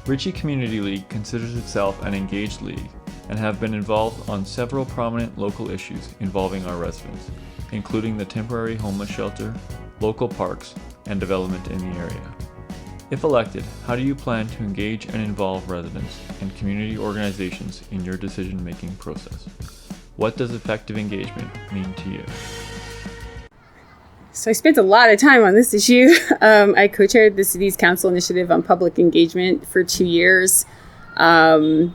Ritchie Community League considers itself an engaged league and have been involved on several prominent local issues involving our residents, including the temporary homeless shelter, local parks, and development in the area. If elected, how do you plan to engage and involve residents and community organizations in your decision-making process? What does effective engagement mean to you? So I spent a lot of time on this issue. I co-chaired the city's council initiative on public engagement for 2 years. After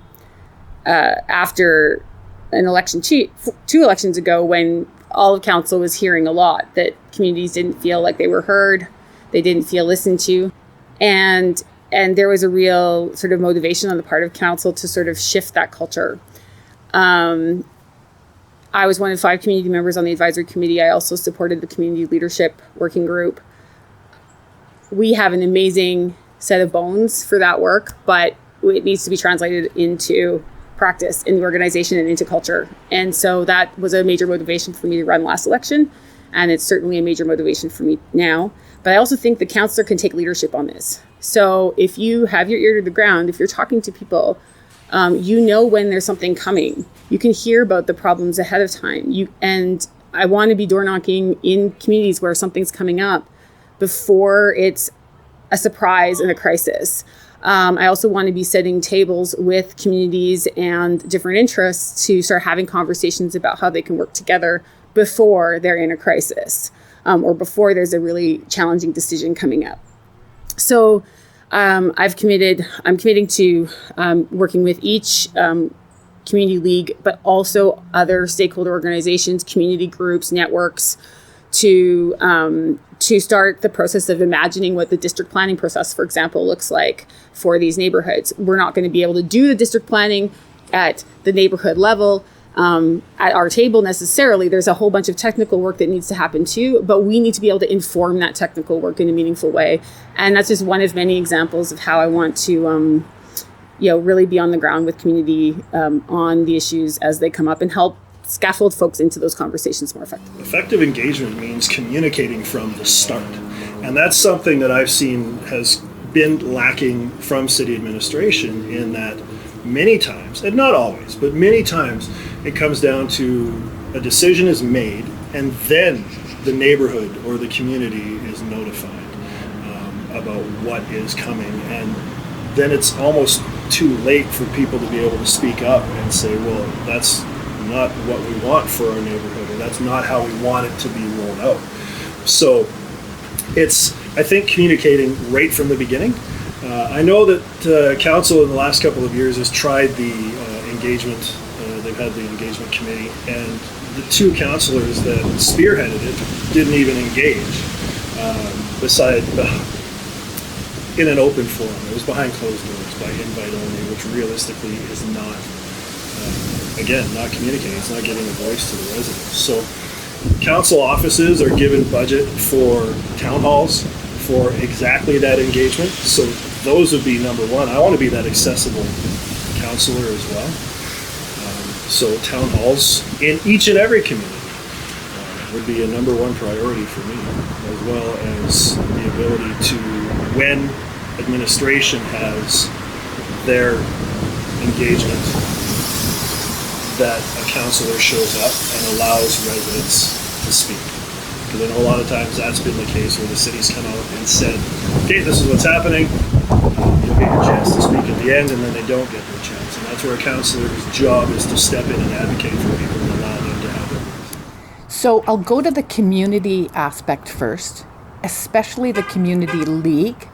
an election, 2 elections ago, when all of council was hearing a lot that communities didn't feel like they were heard, they didn't feel listened to, and there was a real sort of motivation on the part of council to sort of shift that culture. I was one of 5 community members on the advisory committee. I also supported the community leadership working group. We have an amazing set of bones for that work, but it needs to be translated into practice in the organization and into culture. And so that was a major motivation for me to run last election. And it's certainly a major motivation for me now. But I also think the councillor can take leadership on this. So if you have your ear to the ground, if you're talking to people, you know when there's something coming. You can hear about the problems ahead of time. And I want to be door knocking in communities where something's coming up before it's a surprise and a crisis. I also want to be setting tables with communities and different interests to start having conversations about how they can work together before they're in a crisis, or before there's a really challenging decision coming up. So I'm committing to working with each community league, but also other stakeholder organizations, community groups, networks, to start the process of imagining what the district planning process, for example, looks like for these neighborhoods. We're not going to be able to do the district planning at the neighborhood level at our table necessarily. There's a whole bunch of technical work that needs to happen too, but we need to be able to inform that technical work in a meaningful way. And that's just one of many examples of how I want to really be on the ground with community on the issues as they come up and help scaffold folks into those conversations more effectively. Effective engagement means communicating from the start. And that's something that I've seen has been lacking from city administration, in that many times, and not always, but many times, it comes down to a decision is made and then the neighborhood or the community is notified about what is coming. And then it's almost too late for people to be able to speak up and say, well, that's not what we want for our neighborhood, or that's not how we want it to be rolled out. So it's, I think, communicating right from the beginning. I know that council in the last couple of years has tried the engagement, they've had the engagement committee, and the 2 councillors that spearheaded it didn't even engage in an open forum. It was behind closed doors, by invite only, which realistically is not, not communicating. It's not giving a voice to the residents. So council offices are given budget for town halls for exactly that engagement. So those would be number one. I want to be that accessible councillor as well. So town halls in each and every community would be a number one priority for me, as well as the ability to, when administration has their engagement, that a councillor shows up and allows residents to speak. Because I know a lot of times that's been the case where the city's come out and said, okay, this is what's happening, you'll get your chance to speak at the end, and then they don't get their chance. And that's where a councillor's job is to step in and advocate for people and allow them to have their voice. So I'll go to the community aspect first, especially the community league.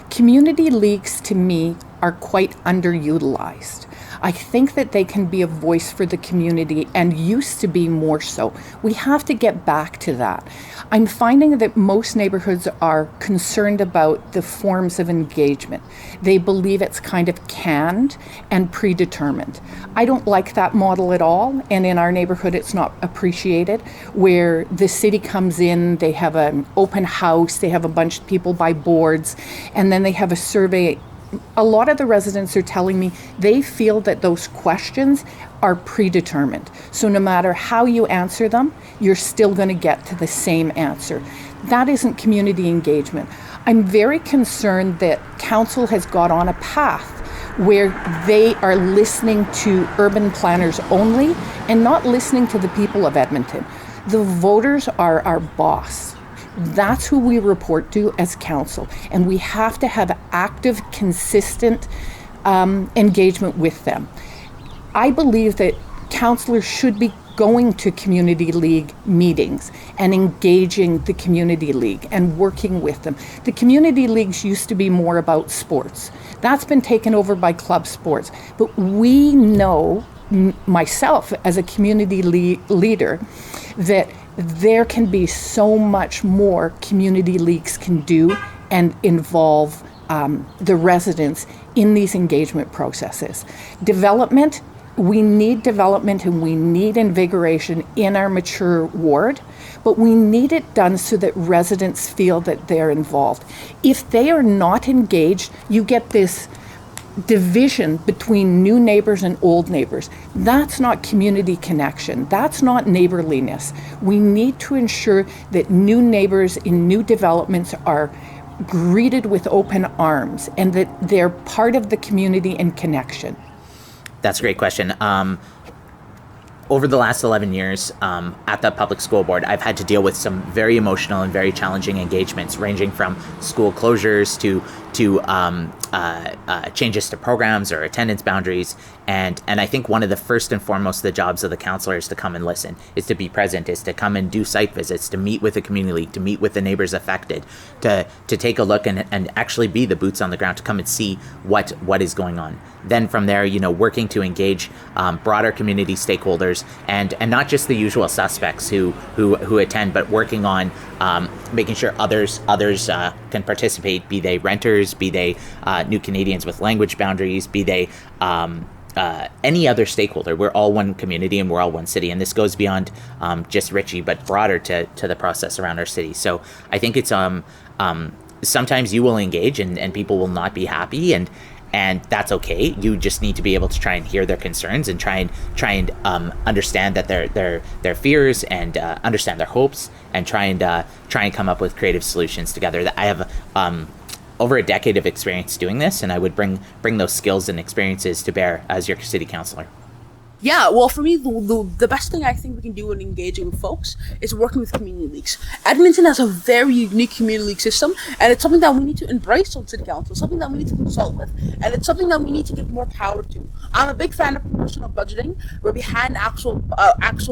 Community leagues, to me, are quite underutilized. I think that they can be a voice for the community, and used to be more so. We have to get back to that. I'm finding that most neighborhoods are concerned about the forms of engagement. They believe it's kind of canned and predetermined. I don't like that model at all, and in our neighborhood it's not appreciated, where the city comes in, they have an open house, they have a bunch of people by boards, and then they have a survey. A lot of the residents are telling me they feel that those questions are predetermined. So no matter how you answer them, you're still going to get to the same answer. That isn't community engagement. I'm very concerned that council has got on a path where they are listening to urban planners only and not listening to the people of Edmonton. The voters are our boss. That's who we report to as council, and we have to have active, consistent engagement with them. I believe that councillors should be going to community league meetings and engaging the community league and working with them. The community leagues used to be more about sports. That's been taken over by club sports. But we know, myself as a community leader, that there can be so much more community leagues can do and involve the residents in these engagement processes. Development, we need development and we need invigoration in our mature ward, but we need it done so that residents feel that they're involved. If they are not engaged, you get this division between new neighbors and old neighbors. That's not community connection. That's not neighborliness. We need to ensure that new neighbors in new developments are greeted with open arms and that they're part of the community and connection. That's a great question. Over the last 11 years at the public school board, I've had to deal with some very emotional and very challenging engagements, ranging from school closures to changes to programs or attendance boundaries. And I think one of the first and foremost the jobs of the counselor is to come and listen, is to be present, is to come and do site visits, to meet with the community league, to meet with the neighbors affected, to take a look and actually be the boots on the ground, to come and see what is going on. Then from there, working to engage broader community stakeholders and not just the usual suspects who attend, but working on making sure others can participate, be they renters, be they new Canadians with language boundaries, be they any other stakeholder. We're all one community and we're all one city, and this goes beyond just Ritchie, but broader to the process around our city. So I think it's sometimes you will engage and people will not be happy, and that's okay. You just need to be able to try and hear their concerns and try and understand that their fears and understand their hopes, and try and come up with creative solutions together. I have over a decade of experience doing this, and I would bring those skills and experiences to bear as your city councillor. Yeah, well, for me, the best thing I think we can do in engaging with folks is working with community leagues. Edmonton has a very unique community league system, and it's something that we need to embrace on city council, something that we need to consult with, and it's something that we need to give more power to. I'm a big fan of proportional budgeting, where we hand actual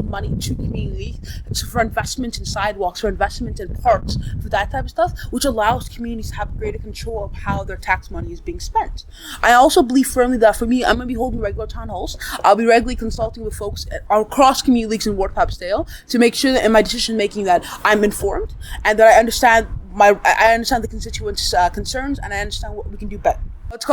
money to community leagues for investment in sidewalks, for investment in parks, for that type of stuff, which allows communities to have greater control of how their tax money is being spent. I also believe firmly that for me, I'm going to be holding regular town halls. I'll be regularly consulting with folks across community leagues in Ward Papastew to make sure that in my decision making that I'm informed and that I understand the constituents' concerns, and I understand what we can do better.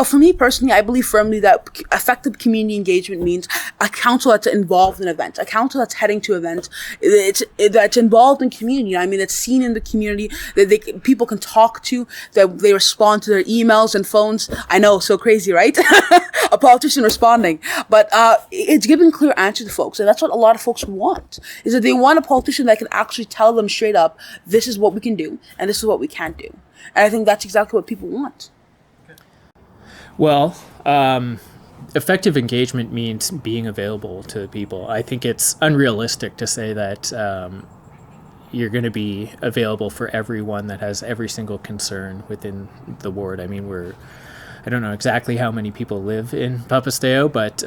For me personally, I believe firmly that effective community engagement means a council that's involved in events, a council that's heading to events, that's involved in community. I mean, it's seen in the community, that people can talk to, that they respond to their emails and phones. I know, so crazy, right? A politician responding. But it's giving clear answers to folks, and that's what a lot of folks want, is that they want a politician that can actually tell them straight up, this is what we can do, and this is what we can't do. And I think that's exactly what people want. Well, effective engagement means being available to people. I think it's unrealistic to say that you're going to be available for everyone that has every single concern within the ward. I mean, I don't know exactly how many people live in Papastew, but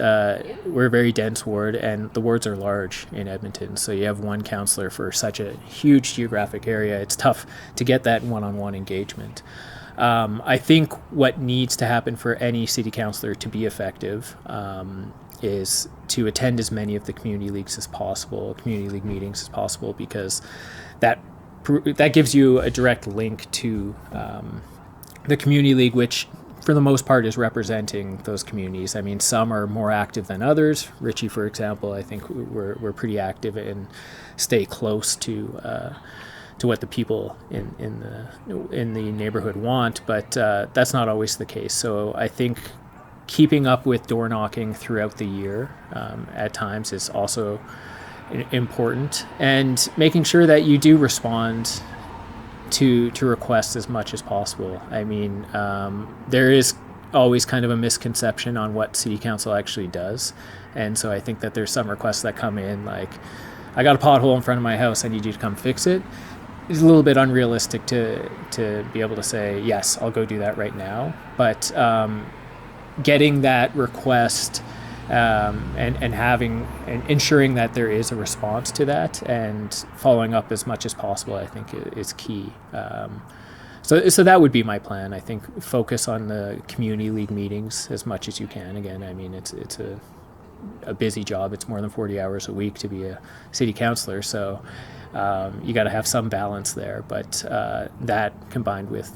we're a very dense ward, and the wards are large in Edmonton. So you have one councillor for such a huge geographic area. It's tough to get that one-on-one engagement. I think what needs to happen for any city councillor to be effective is to attend as many of the community leagues as possible, community league meetings as possible, because that gives you a direct link to the community league, which for the most part is representing those communities. I mean, some are more active than others. Ritchie, for example, I think we're pretty active and stay close to what the people in the neighborhood want, but that's not always the case. So I think keeping up with door knocking throughout the year at times is also important, and making sure that you do respond to requests as much as possible. I mean, there is always kind of a misconception on what city council actually does. And so I think that there's some requests that come in like, I got a pothole in front of my house, I need you to come fix it. It's a little bit unrealistic to be able to say, yes, I'll go do that right now. But getting that request and having and ensuring that there is a response to that and following up as much as possible, I think is key. So that would be my plan. I think focus on the community league meetings as much as you can. Again, I mean, it's a busy job. It's more than 40 hours a week to be a city councillor. So you got to have some balance there. But that combined with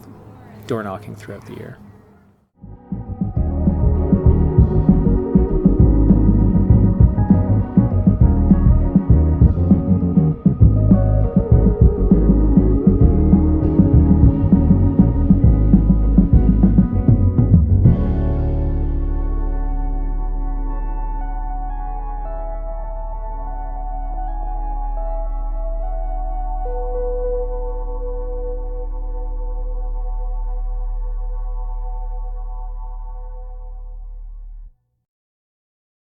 door knocking throughout the year.